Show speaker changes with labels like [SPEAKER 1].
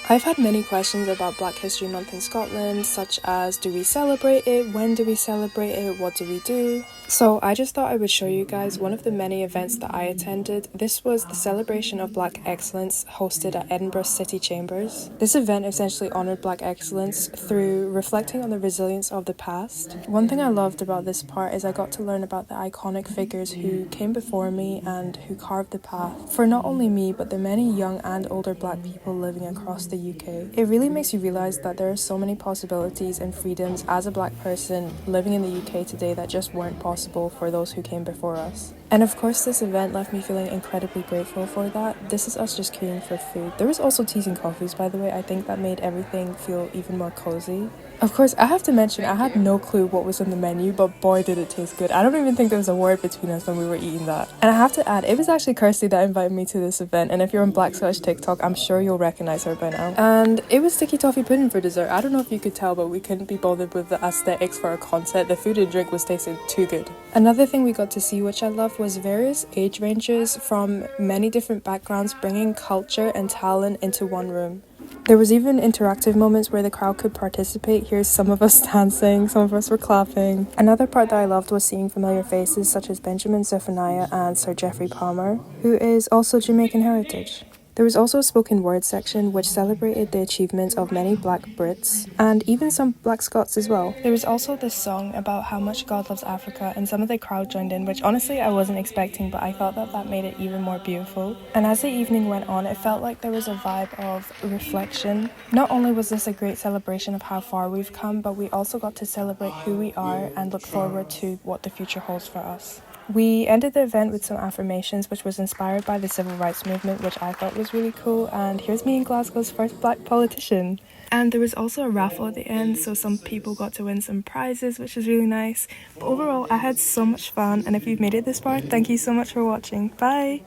[SPEAKER 1] I've had many questions about Black History Month in Scotland, such as do we celebrate it, when do we celebrate it, what do we do? So I just thought I would show you guys one of the many events that I attended. This was the celebration of Black excellence hosted at Edinburgh City Chambers. This event essentially honoured Black excellence through reflecting on the resilience of the past. One thing I loved about this part is I got to learn about the iconic figures who came before me and who carved the path for not only me but the many young and older Black people living across the UK. It really makes you realise that there are so many possibilities and freedoms as a Black person living in the UK today that just weren't possible for those who came before us. And of course this event left me feeling incredibly grateful for that. This is us just queuing for food. There was also teas and coffees, by the way. I think that made everything feel even more cozy. Of course, I have to mention, I had no clue what was on the menu, but boy did it taste good. I don't even think there was a word between us when we were eating that. And I have to add, it was actually Kirsty that invited me to this event, and if you're on Black Scottish TikTok, I'm sure you'll recognise her by now. And it was sticky toffee pudding for dessert. I don't know if you could tell, but we couldn't be bothered with the aesthetics for our content. The food and drink was tasting too good. Another thing we got to see, which I loved, was various age ranges from many different backgrounds bringing culture and talent into one room. There was even interactive moments where the crowd could participate. Here's some of us dancing, some of us were clapping. Another part that I loved was seeing familiar faces such as Benjamin Zephaniah and Sir Geoffrey Palmer, who is also Jamaican heritage. There was also a spoken word section which celebrated the achievements of many Black Brits and even some Black Scots as well. There was also this song about how much God loves Africa, and some of the crowd joined in, which honestly I wasn't expecting, but I thought that made it even more beautiful. And as the evening went on, it felt like there was a vibe of reflection. Not only was this a great celebration of how far we've come, but we also got to celebrate who we are and look forward to what the future holds for us. We ended the event with some affirmations, which was inspired by the civil rights movement, which I thought was really cool. And here's me in Glasgow's first Black politician. And there was also a raffle at the end, so some people got to win some prizes, which was really nice. But overall, I had so much fun, and if you've made it this far, thank you so much for watching. Bye!